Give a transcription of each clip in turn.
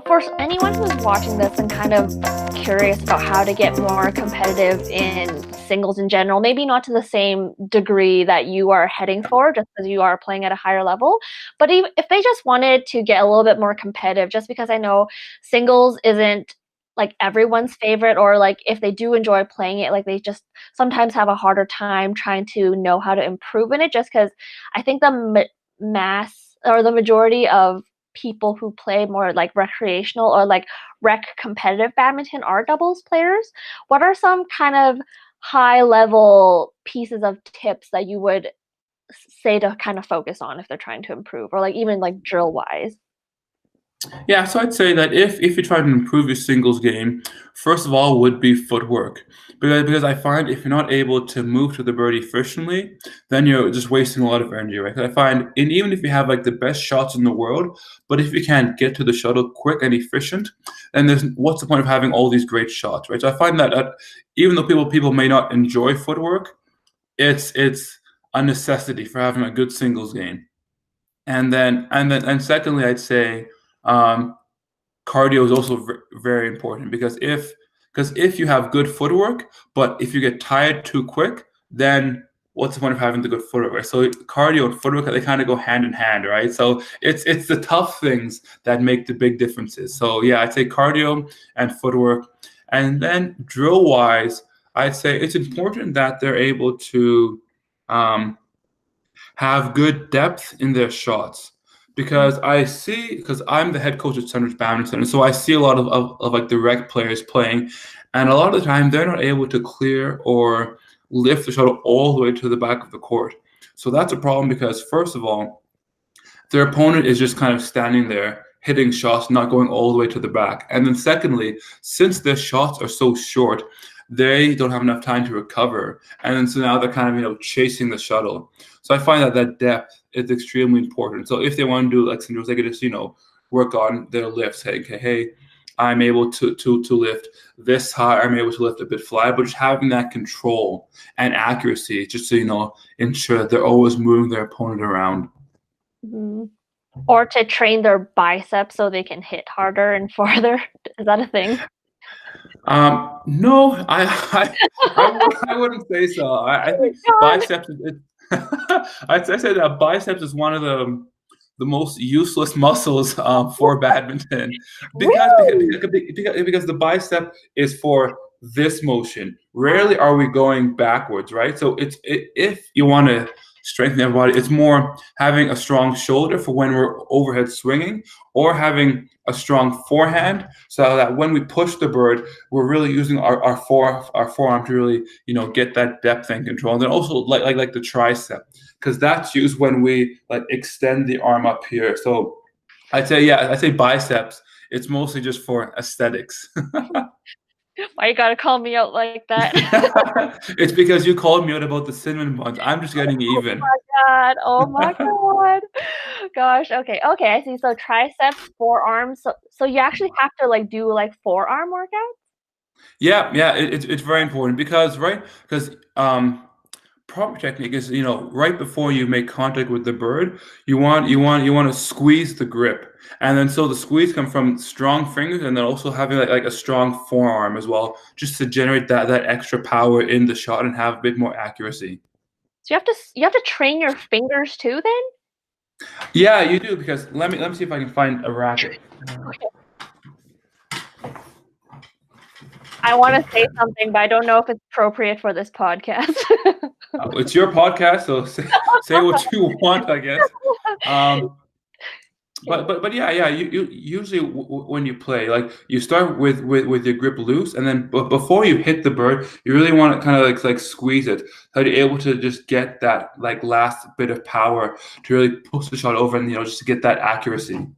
For anyone who's watching this and kind of curious about how to get more competitive in singles in general, maybe not to the same degree that you are heading for, just because you are playing at a higher level, but even if they just wanted to get a little bit more competitive, just because I know singles isn't like everyone's favorite, or like if they do enjoy playing it, like they just sometimes have a harder time trying to know how to improve in it, just because I think the mass or the majority of people who play more like recreational or like rec competitive badminton are doubles players. What are some kind of high level pieces of tips that you would say to kind of focus on if they're trying to improve, or like even like drill wise? Yeah, so I'd say that if you try to improve your singles game, first of all would be footwork. Because I find if you're not able to move to the bird efficiently, then you're just wasting a lot of energy, right? 'Cause I find, and even if you have like the best shots in the world, but if you can't get to the shuttle quick and efficient, then there's what's the point of having all these great shots, right? So I find that even though people may not enjoy footwork, it's a necessity for having a good singles game. And secondly, I'd say um, cardio is also very important because if you have good footwork, but if you get tired too quick, then what's the point of having the good footwork? Right? So cardio and footwork, they kind of go hand in hand, right? So it's the tough things that make the big differences. So yeah, I'd say cardio and footwork, and then drill wise, I'd say it's important that they're able to um, have good depth in their shots. Because I'm the head coach at Sunridge Badminton, and so I see a lot of like the rec players playing, and a lot of the time they're not able to clear or lift the shuttle all the way to the back of the court. So that's a problem because first of all, their opponent is just kind of standing there hitting shots, not going all the way to the back. And then secondly, since their shots are so short, they don't have enough time to recover. And then so now they're kind of, chasing the shuttle. So I find that depth is extremely important. So if they want to do like some drills, they could just, work on their lifts. Hey, I'm able to lift this high, I'm able to lift a bit fly, but just having that control and accuracy just to, ensure that they're always moving their opponent around. Mhm. Or to train their biceps so they can hit harder and farther. Is that a thing? No, I wouldn't say so. I think God. biceps I'd say that biceps is one of the most useless muscles for badminton Really? because the bicep is for this motion. Rarely are we going backwards, right? So if you want to strengthen your body, it's more having a strong shoulder for when we're overhead swinging, or having a strong forehand so that when we push the bird, we're really using our forearm to really get that depth and control. And then also like the tricep, because that's used when we like extend the arm up here. So I'd say biceps. It's mostly just for aesthetics. Why you gotta call me out like that? It's because you called me out about the cinnamon buns. I'm just getting Oh even. my God. Oh my God. Gosh. Okay. Okay. I see. So triceps, forearms. So you actually have to like do like forearm workouts? Yeah, it's very important because proper technique is right before you make contact with the bird, you want to squeeze the grip, and then so the squeeze comes from strong fingers, and then also having like a strong forearm as well, just to generate that extra power in the shot and have a bit more accuracy. So you have to train your fingers too then? Yeah, you do, because let me see if I can find a racket. Okay. I want to say something, but I don't know if it's appropriate for this podcast. It's your podcast, so say what you want, I guess. Um, Okay. but yeah, you usually when you play, like you start with your grip loose, and then before you hit the bird, you really want to kind of like squeeze it, so you're able to just get that like last bit of power to really push the shot over, and just to get that accuracy.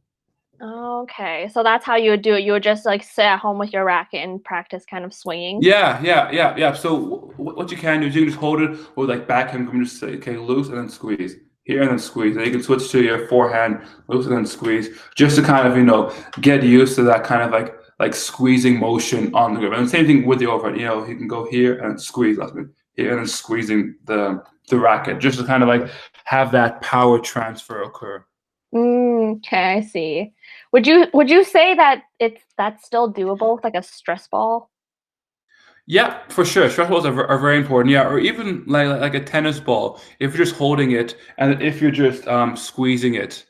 Okay, so that's how you would do it. You would just like sit at home with your racket and practice kind of swinging. Yeah. So what you can do is you can just hold it with like backhand, come just say, okay, loose, and then squeeze here, and then squeeze. And you can switch to your forehand, loose, and then squeeze, just to kind of get used to that kind of like squeezing motion on the grip. And the same thing with the overhead. You can go here and squeeze, last bit here, and then squeezing the racket, just to kind of like have that power transfer occur. Okay, I see. Would you say that that's still doable with like a stress ball? Yeah, for sure. Stress balls are very important. Yeah, or even like a tennis ball. If you're just holding it, and if you're just squeezing it,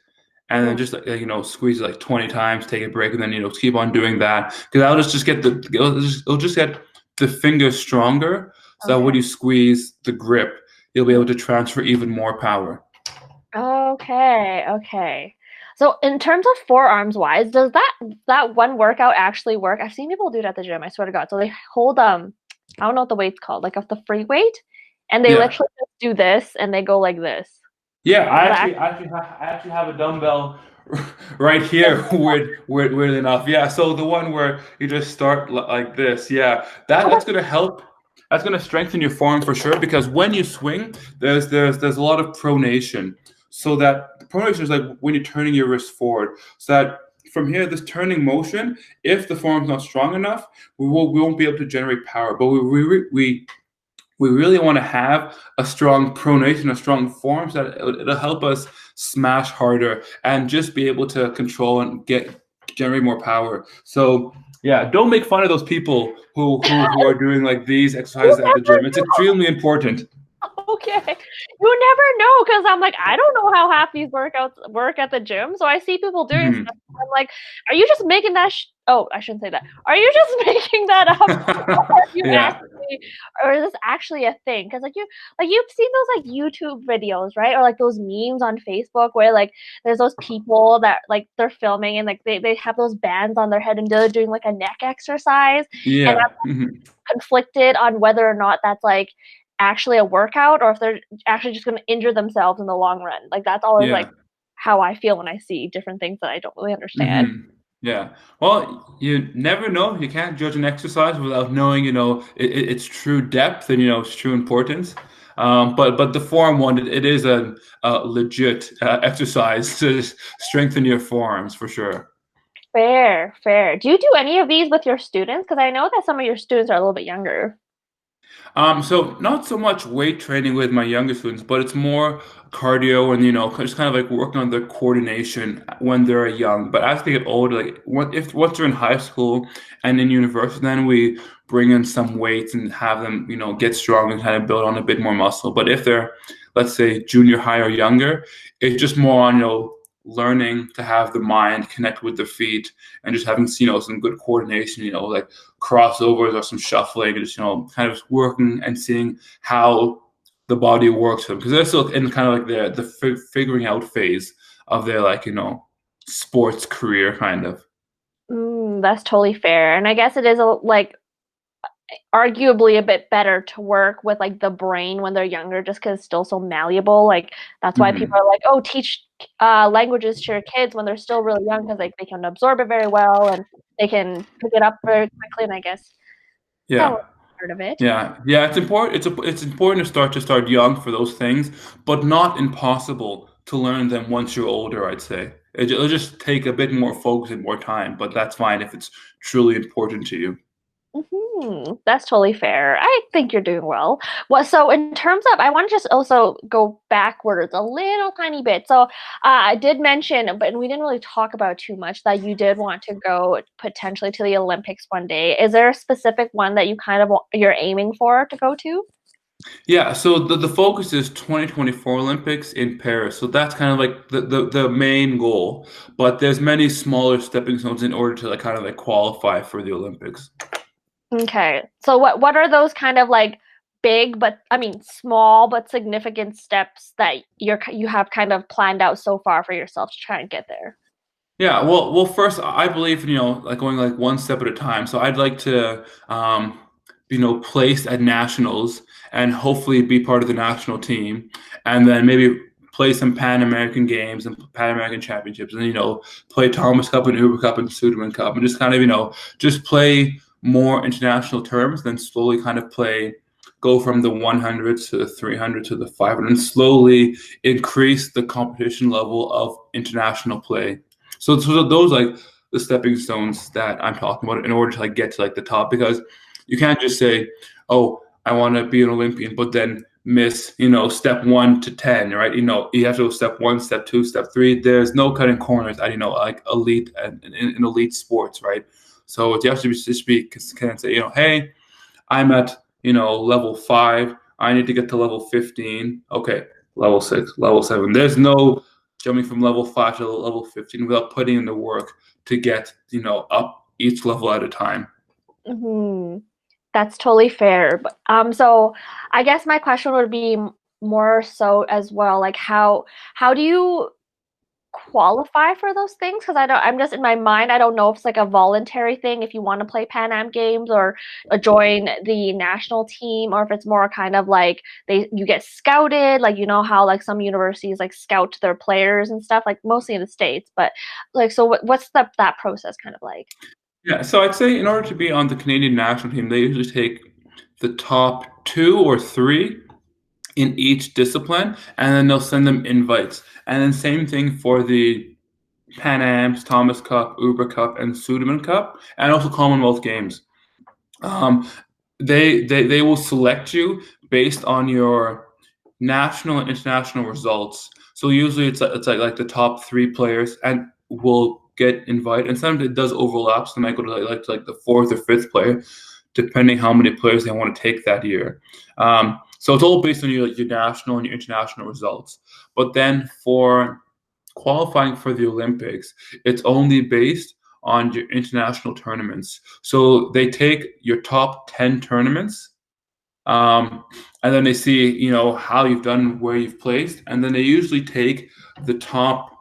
and then Mhm. just squeeze it like 20 times, take a break, and then keep on doing that because just get it'll just get the fingers stronger. So that Okay. when you squeeze the grip, you'll be able Mhm. to transfer even more power. Okay, okay. So in terms of forearms wise, does that one workout actually work? I've seen people do it at the gym, I swear to God. So they hold I don't know what the weight's called, like of the free weight, and they Yeah. literally just do this and they go like this. Yeah, Does that I actually have a dumbbell right here. Weird enough. Yeah, so the one where you just start like this. Yeah, that's gonna help. That's gonna strengthen your form for sure because when you swing, there's a lot of pronation. So that the pronation is like when you're turning your wrist forward. So that from here, this turning motion, if the form's not strong enough, we won't be able to generate power. But we really want to have a strong pronation, a strong form, so that it'll help us smash harder and just be able to control and generate more power. So yeah, don't make fun of those people who are doing like these you exercises at the never gym. It's extremely important. Okay. You never know because I'm like, I don't know how half these workouts work at the gym. So I see people doing Mhm. stuff. I'm like, are you just making that? Oh, I shouldn't say that. Are you just making that up? Or are you Yeah, actually, or is this actually a thing? Because like you've seen those like YouTube videos, right? Or like those memes on Facebook where like there's those people that like they're filming and like they have those bands on their head and they're doing like a neck exercise. And yeah. Mhm. conflicted on whether or not that's like actually a workout or if they're actually just going to injure themselves in the long run. Like that's always like Yeah. how I feel when I see different things that I don't really understand. Yeah. Well, you never know. You can't judge an exercise without knowing, its true depth and its true importance. But the forearm one, it is a legit exercise to strengthen your forearms for sure. Fair, fair. Do you do any of these with your students? Because I know that some of your students are a little bit younger. So not so much weight training with my younger students, but it's more cardio and just kind of like working on their coordination when they're young. But as they get older, like once they're in high school and in university, then we bring in some weights and have them get strong and kind of build on a bit more muscle. But if they're, let's say, junior high or younger, it's just more on learning to have the mind connect with the feet and just having some good coordination. Like crossovers or some shuffling, and just kind of working and seeing how the body works for them because they're still in kind of like the figuring out phase of their sports career kind of. That's totally fair. And I guess it is like arguably a bit better to work with like the brain when they're younger just because it's still so malleable. Like that's why people Hmm. are like, oh, teach languages to your kids when they're still really young because like they can absorb it very well and they can pick it up very quickly. And I guess that was Yeah. part of it. Yeah, it's important. It's important to start young for those things, but not impossible to learn them once you're older. I'd say it'll just take a bit more focus and more time, but that's fine if it's truly important to you. That's totally fair. I think you're doing well. Well, so in terms of, I want to just also go backwards a little tiny bit. So I did mention, but we didn't really talk about too much that you did want to go potentially to the Olympics one day. Is there a specific one that you kind of you're aiming for to go to? Yeah, so the focus is 2024 Olympics in Paris. So that's kind of like the main goal. But there's many smaller stepping stones in order to kind of like qualify for the Olympics. Okay. So what are those kind of like big but I mean small but significant steps that you have kind of planned out so far for yourself to try and get there? Yeah, well, first, I believe in, like going like one step at a time. So I'd like to, place at nationals and hopefully be part of the national team, and then maybe play some Pan American games and Pan American championships, and play Thomas Cup and Uber Cup and Sudirman Cup, and just kind of just play more international terms, then slowly kind of go from the 100 to the 300 to the 500, and slowly increase the competition level of international play. So those like the stepping stones that I'm talking about in order to get to the top because you can't just say, oh, I want to be an Olympian, but then miss, step 1 to 10, right? You have to go step 1, step 2, step 3. There's no cutting corners at, like elite and in elite sports, right? So you have to just be kind of say, hey, I'm at, level 5. I need to get to level 15. Okay, level 6, level 7. There's no jumping from level 5 to level 15 without putting in the work to get, up each level at a time. Hmm. That's totally fair. But, so I guess my question would be more so as well, like how do you qualify for those things? Because I'm just in my mind, I don't know if it's like a voluntary thing if you want to play Pan Am Games or join the national team, or if it's more kind of like you get scouted, like you know how like some universities like scout their players and stuff, like mostly in the States, but like so what's that process kind of like? Yeah, so I'd say in order to be on the Canadian national team, they usually take the top 2 or 3 in each discipline, and then they'll send them invites. And then same thing for the Pan Am's, Thomas Cup, Uber Cup, and Sudirman Cup, and also Commonwealth Games. Um, they will select you based on your national and international results. So usually it's like the top 3 players and will get invited, and sometimes it does overlap. So they might go to like the 4th or 5th player, depending how many players they want to take that year. So it's all based on your national and your international results. But then for qualifying for the Olympics, it's only based on your international tournaments. So they take your top 10 tournaments, and then they see, how you've done, where you've placed, and then they usually take the top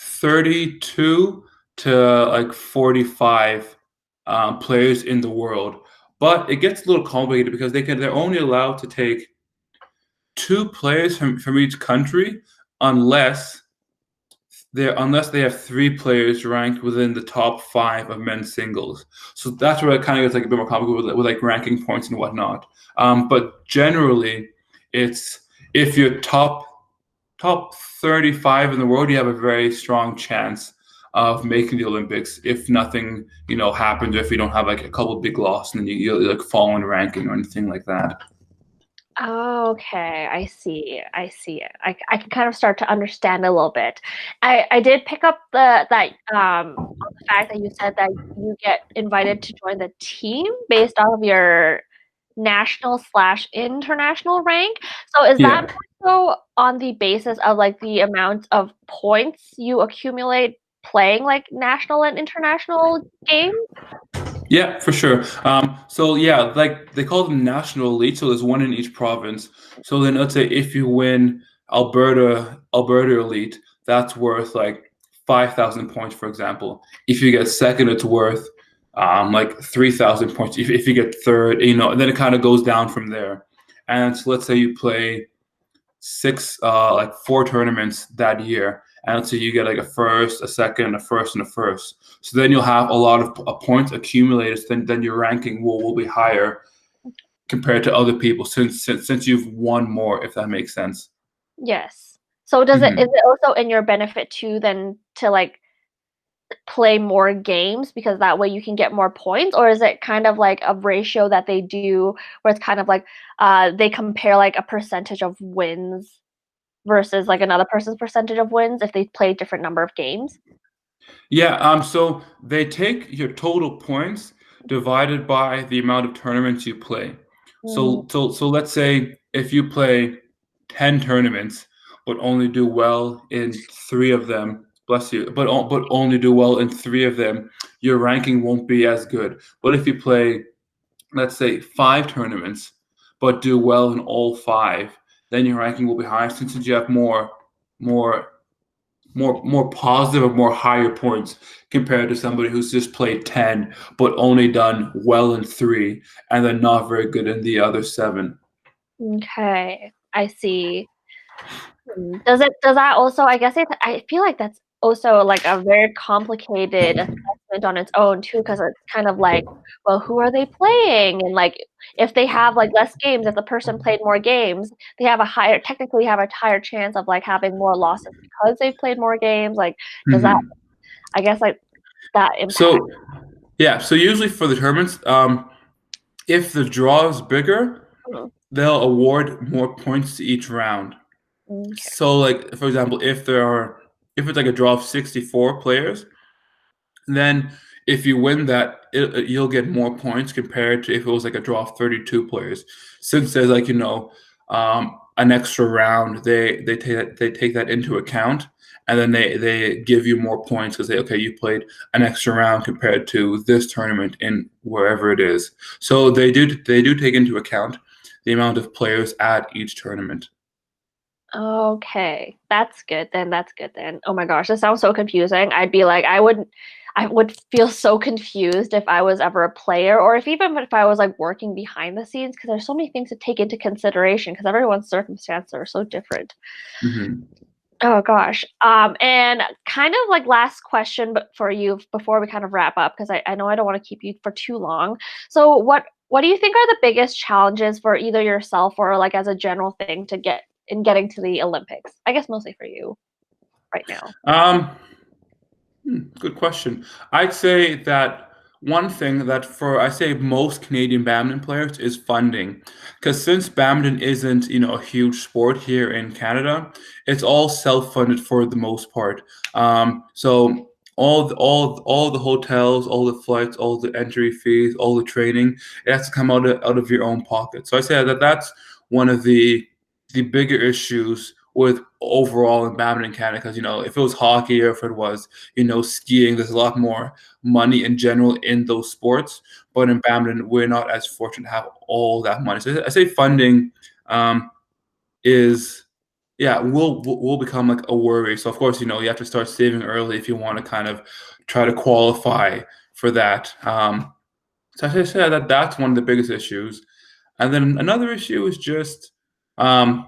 32 to like 45 players in the world. But it gets a little complicated because they're only allowed to take 2 players from each country unless they have 3 players ranked within the top 5 of men's singles. So that's where it kind of gets like a bit more complicated with like ranking points and whatnot. But generally, it's if you're top 35 in the world, you have a very strong chance of making the Olympics if nothing, happens, or if you don't have like a couple of big losses and you like fall in ranking or anything like that. Oh, okay, I see. I see it. I can kind of start to understand a little bit. I did pick up on the fact that you said that you get invited to join the team based off of your national slash international rank. So is that Yeah. more so on the basis of like the amount of points you accumulate playing like national and international games? Yeah, for sure. So yeah, like they call them national elite. So there's one in each province. So then let's say if you win Alberta elite, that's worth like 5,000 points, for example. If you get second, it's worth like 3,000 points. If you get third, and then it kind of goes down from there. And so let's say you play like 4 tournaments that year, and so you get like a first, a second, a first, and a first. So then you'll have a lot of points accumulated. Then your ranking will be higher compared to other people since you've won more, if that makes sense. Yes. So is Hmm. it also in your benefit too then to like play more games because that way you can get more points, or is it kind of like a ratio that they do where it's kind of like they compare like a percentage of wins versus like another person's percentage of wins if they play a different number of games? Yeah. So they take your total points divided by the amount of tournaments you play. Mm, So let's say if you play 10 tournaments, but only do well in 3 of them. Bless you. But only do well in 3 of them, your ranking won't be as good. But if you play, let's say, 5 tournaments, but do well in all 5, then your ranking will be higher since you have more more positive or more higher points compared to somebody who's just played 10 but only done well in 3 and then not very good in the other 7. okay, I see. Does that also, I guess I feel like that's also like a very complicated assessment on its own too, because it's kind of like, well, who are they playing? And like if they have like less games, if the person played more games, they have technically have a higher chance of like having more losses because they've played more games. Like, does that, Hmm. I guess like that impact? So yeah, so usually for the tournaments, if the draw is bigger, Mhm. they'll award more points to each round. Okay. So, like for example, if it's like a draw of 64 players, then if you win that, you'll get more points compared to if it was like a draw of 32 players. Since there's like an extra round, they take that into account, and then they give you more points because okay, you played an extra round compared to this tournament in wherever it is. So they do take into account the amount of players at each tournament. Okay, that's good then. That's good then. Oh my gosh, this sounds so confusing. I'd be like, I would feel so confused if I was ever a player, or if even if I was like working behind the scenes, because there's so many things to take into consideration, because everyone's circumstances are so different. Hmm. Oh gosh. And kind of like last question, but for you before we kind of wrap up, because I know I don't want to keep you for too long. So what do you think are the biggest challenges for either yourself or like as a general thing to get in getting to the Olympics? I guess mostly for you right now. Um, Good question. I'd say that one thing that for I say most Canadian badminton players is funding, because since badminton isn't a huge sport here in Canada, it's all self-funded for the most part. So all the hotels, all the flights, all the entry fees, all the training, it has to come out of your own pocket. So I say that that's one of the bigger issues with overall in badminton Canada, because if it was hockey or if it was skiing, there's a lot more money in general in those sports. But in badminton, we're not as fortunate to have all that money. So I say funding um, is, yeah, will become like a worry. So of course, you have to start saving early if you want to kind of try to qualify for that. So I say that that's one of the biggest issues. And then another issue is just um,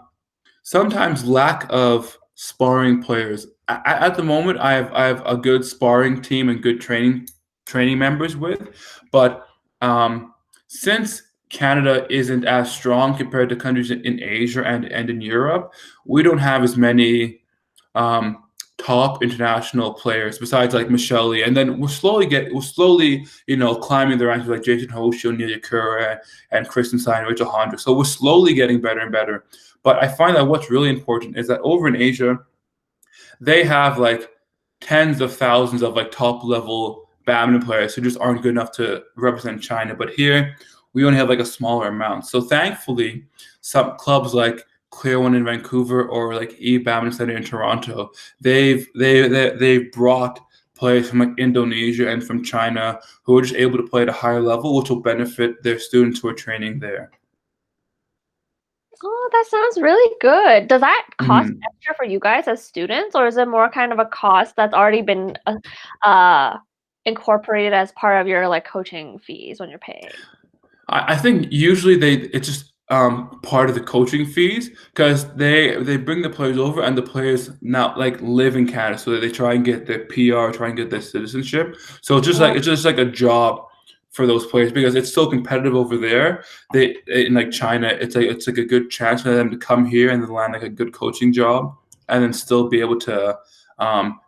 sometimes lack of sparring players. At the moment, I have a good sparring team and good training members with, but since Canada isn't as strong compared to countries in Asia and in Europe, we don't have as many um, top international players besides like Michelle Lee, and then we're slowly climbing the ranks with like Jason Hoshi, Nelia Kura, and Kristen Stein, Rachel Hondra. So we're slowly getting better and better. But I find that what's really important is that over in Asia, they have like tens of thousands of like top level badminton players who just aren't good enough to represent China. But here, we only have like a smaller amount. So thankfully, some clubs like Clear One in Vancouver or like E Badminton Centre in Toronto, they've brought players from like Indonesia and from China who are just able to play at a higher level, which will benefit their students who are training there. Oh, that sounds really good. Does that cost Mhm. extra for you guys as students, or is it more kind of a cost that's already been uh incorporated as part of your like coaching fees when you're paying? I think usually it's just part of the coaching fees because they bring the players over and the players now like live in Canada, so they try and get their PR, try and get their citizenship. So it's just like a job for those players because it's so competitive over there. They in like China, it's like a good chance for them to come here and then land like a good coaching job and then still be able to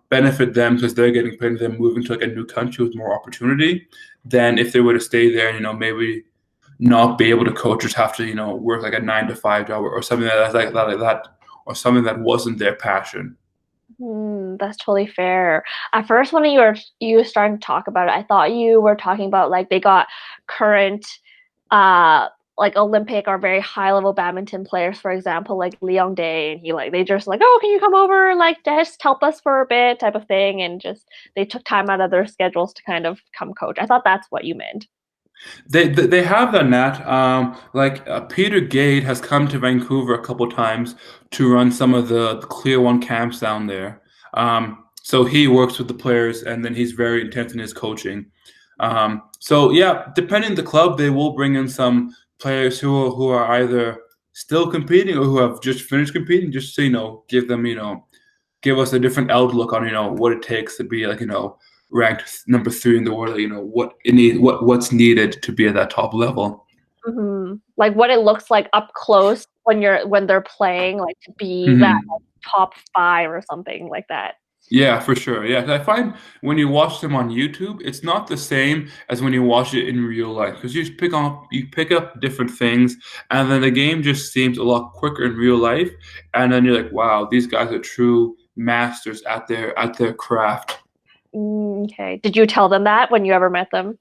benefit them because they're getting paid and then moving to like a new country with more opportunity than if they were to stay there and maybe not be able to coach, just have to work like a 9 to 5 job or something like that, or something that wasn't their passion. That's totally fair. At first, when you were starting to talk about it, I thought you were talking about like they got current uh like Olympic or very high level badminton players, for example, like Leon Day, and they just like, oh, can you come over, like just help us for a bit, type of thing, and just they took time out of their schedules to kind of come coach. I thought that's what you meant. They have done that. Like Peter Gade has come to Vancouver a couple times to run some of the Clear One camps down there. So he works with the players, and then he's very intense in his coaching. So yeah, depending on the club, they will bring in some players who are either still competing or who have just finished competing, just to give us a different outlook on what it takes to be like ranked number 3 in the world. What's needed to be at that top level. Like what it looks like up close when they're playing, like to be that Hmm. like, top 5 or something like that. Yeah, for sure. Yeah, 'cause I find when you watch them on YouTube, it's not the same as when you watch it in real life because you pick up different things, and then the game just seems a lot quicker in real life, and then you're like, wow, these guys are true masters at their craft. Okay. Did you tell them that when you ever met them?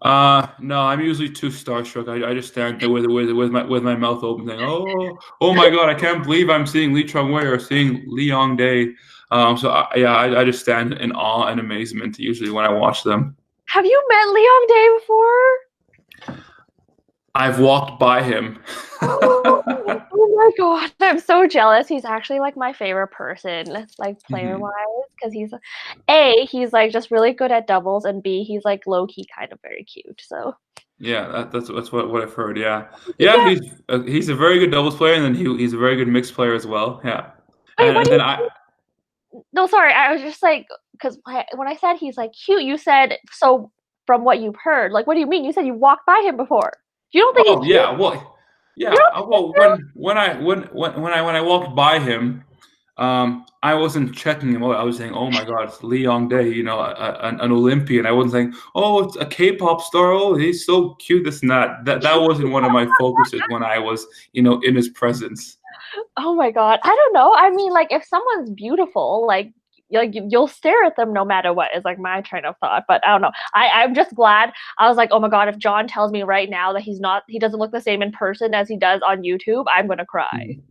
No, I'm usually too starstruck. I just stand there with my mouth open, saying, oh my God, I can't believe I'm seeing Lee Chung Wei or seeing Lee Yong Dae. I just stand in awe and amazement usually when I watch them. Have you met Leon Day before? I've walked by him. Oh my god, I'm so jealous. He's actually like my favorite person, like player Mhm. wise, because he's like just really good at doubles, and B, he's like low key kind of very cute. So Yeah, that's what I've heard. Yeah, yeah, yeah. he's a very good doubles player, and then he's a very good mixed player as well. Yeah, Wait, what and do then you? I No, sorry. I was just like, because when I said he's like cute, you said so. From what you've heard, like, what do you mean? You said you walked by him before. You don't think he's oh cute? yeah, well You yeah, don't think well when I walked by him, I wasn't checking him out. I was saying, "Oh my God, it's Lee Yong Dae, an Olympian." I wasn't saying, "Oh, it's a K-pop star. Oh, he's so cute." This and that. That wasn't one of my focuses when I was, in his presence. Oh my god, I don't know. I mean, like if someone's beautiful, you'll stare at them no matter what is like my train of thought. But I don't know. I'm just glad. I was like, oh my god, if John tells me right now that he doesn't look the same in person as he does on YouTube, I'm gonna cry. Mhm.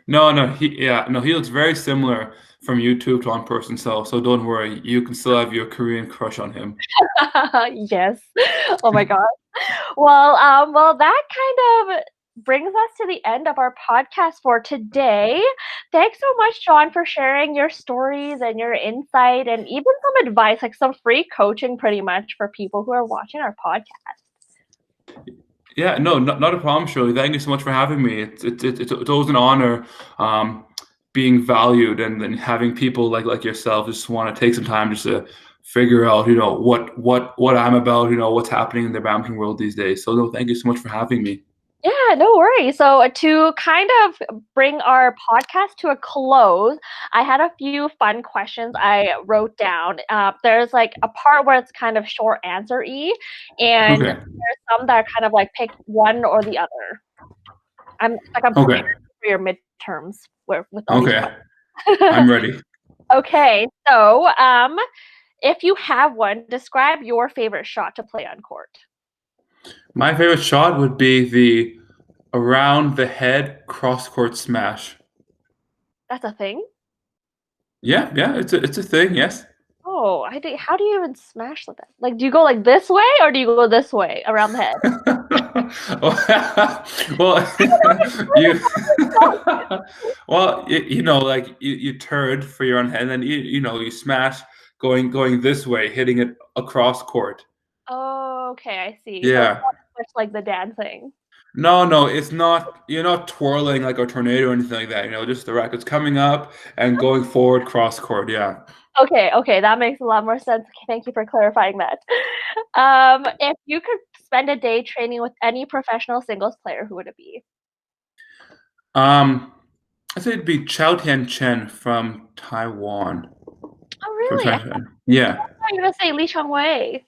No, no, he looks very similar from YouTube to on person. So don't worry, you can still have your Korean crush on him. Yes. Oh my god. Well, that kind of brings us to the end of our podcast for today. Thanks so much, John, for sharing your stories and your insight and even some advice, like some free coaching pretty much for people who are watching our podcast. Yeah, no, not a problem, Shirley. Thank you so much for having me. It's always an honor um, being valued and having people like yourself just want to take some time just to figure out, what I'm about, what's happening in the badminton world these days. So no, thank you so much for having me. Yeah, no worries. So, to kind of bring our podcast to a close, I had a few fun questions I wrote down. There's like a part where it's kind of short answer y, and Okay. there's some that are kind of like pick one or the other. I'm Okay. prepared for your midterms with all these Okay. questions. I'm ready. Okay, so if you have one, describe your favorite shot to play on court. My favorite shot would be the around the head cross court smash. That's a thing. Yeah, yeah, it's a thing. Yes. Oh, how do you even smash that? Like, do you go like this way or do you go this way around the head? Well, you like you turd for your own head, and then you smash going this way, hitting it across court. Oh, okay, I see. So it's Yeah. not just like the dancing. No, no, it's not. You're not twirling like a tornado or anything like that. Just the racket's coming up and going forward cross court. Yeah. Okay, okay, that makes a lot more sense. Okay, thank you for clarifying that. If you could spend a day training with any professional singles player, who would it be? Um, I say it'd be Chow Tian Chen from Taiwan. Oh, From really? I thought Taiwan. Yeah. you were gonna say Lee Chong Wei.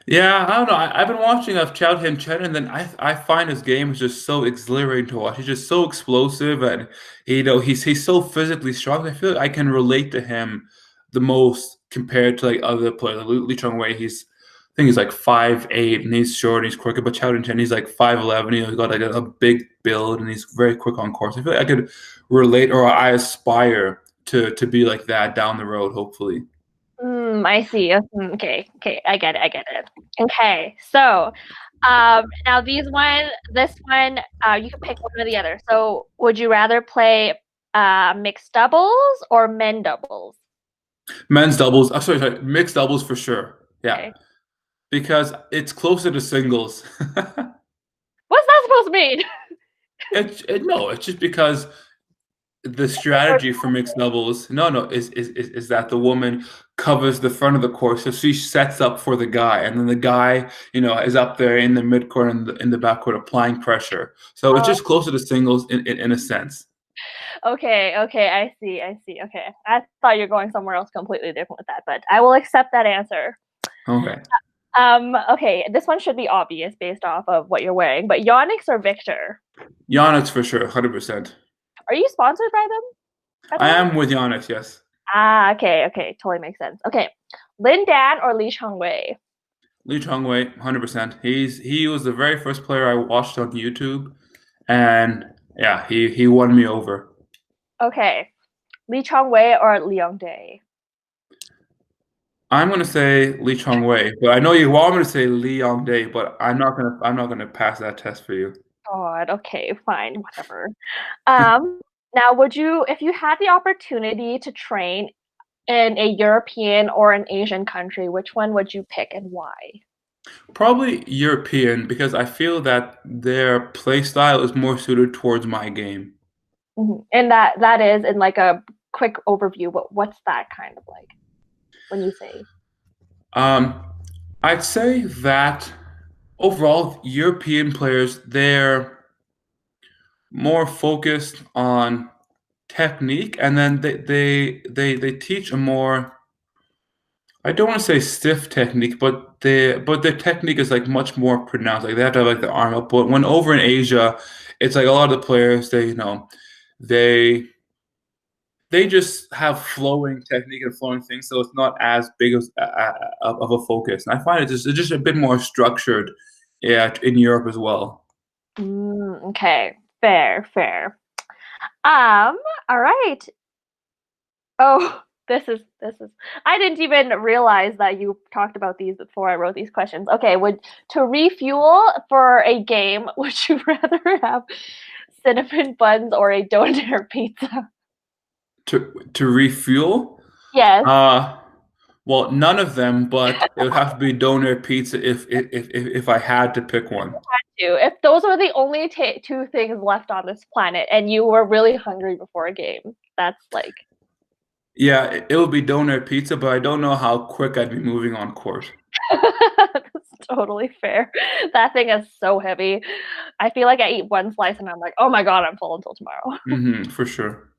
Yeah, I don't know. I've been watching of Chow Tian Chen, and then I find his game is just so exhilarating to watch. He's just so explosive, and he's so physically strong. I feel like I can relate to him the most compared to like other players. Like Lee Chong Wei, I think he's like 5'8", and he's short and he's quick. But Chow Tian Chen, he's like 5'11". He's got like a big build, and he's very quick on course. I feel like I could relate, or I aspire to be like that down the road. Hopefully. I see. Okay, okay, I get it. I get it. Okay, so now this one, you can pick one or the other. So, would you rather play mixed doubles or men doubles? Men's doubles. Sorry, mixed doubles for sure. Yeah. Okay, Because it's closer to singles. what's that supposed to mean? No, it's just because the strategy for mixed doubles, no, is that the woman covers the front of the court, so she sets up for the guy, and then the guy, is up there in the midcourt and in the backcourt applying pressure. So it's Oh, just closer to singles in a sense. Okay, I see. Okay. I thought you're going somewhere else completely different with that, but I will accept that answer. Okay. Okay, this one should be obvious based off of what you're wearing, but Yonex or Victor? Giannis for sure, 100%. Are you sponsored by them, by the I way? am with Giannis, yes. Okay, totally makes sense. Okay, Lin Dan or Li Chongwei? Lee Chongwei, 100%. He was the very first player I watched on YouTube, and yeah, he won me over. Okay, Li Chongwei or Liang Day? I'm gonna say Lee Chongwei, but I know you want me to say Lee Yongdae, but I'm not gonna pass that test for you. God, okay, fine, whatever. Now would you, if you had the opportunity to train in a European or an Asian country, which one would you pick and why? Probably European because I feel that their play style is more suited towards my game. And that is in like a quick overview, but what's that kind of like when you say? Um, I'd say that overall, European players, they're more focused on technique, and then they teach a more, I don't want to say stiff technique, but their technique is like much more pronounced. Like they have to have like the arm up. But when over in Asia, it's like a lot of the players they they just have flowing technique and flowing things, so it's not as big as of a focus. And I find it's just a bit more structured, yeah, in Europe as well. Okay, fair. Um, all right. Oh, this is. I didn't even realize that you talked about these before I wrote these questions. Okay, would to refuel for a game, would you rather have cinnamon buns or a doner pizza? To refuel, Yes. uh, well, none of them, but it would have to be doner pizza if I had to pick one. If those were the only two things left on this planet and you were really hungry before a game, that's like Yeah, it would be doner pizza, but I don't know how quick I'd be moving on court. that's totally fair. That thing is so heavy. I feel like I eat one slice and I'm like, oh my god, I'm full until tomorrow. For sure.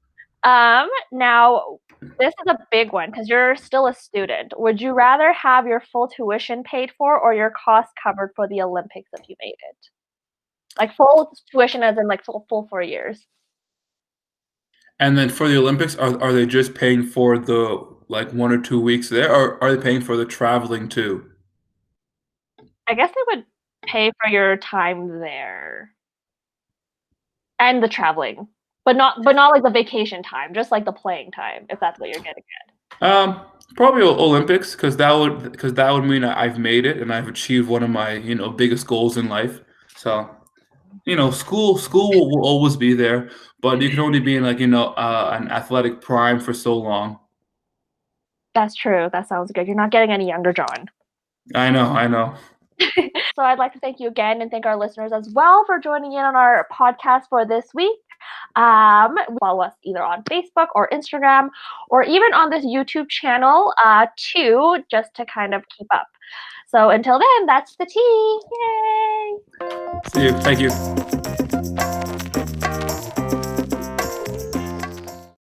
Now this is a big one because you're still a student. Would you rather have your full tuition paid for or your costs covered for the Olympics if you made it? Like full tuition as in like full 4 years. And then for the Olympics, are they just paying for the like 1 or 2 weeks there, or are they paying for the traveling too? I guess they would pay for your time there and the traveling, but not like the vacation time, just like the playing time, if that's what you're getting Um, Probably Olympics, because that would mean I've made it and I've achieved one of my biggest goals in life. So school will always be there, but you can only be in like an athletic prime for so long. That's true. That sounds good. You're not getting any younger, John. I know, I know. So I'd like to thank you again and thank our listeners as well for joining in on our podcast for this week. Follow us either on Facebook or Instagram or even on this YouTube channel too, just to kind of keep up. So until then, that's the tea. Yay! See you. Thank you.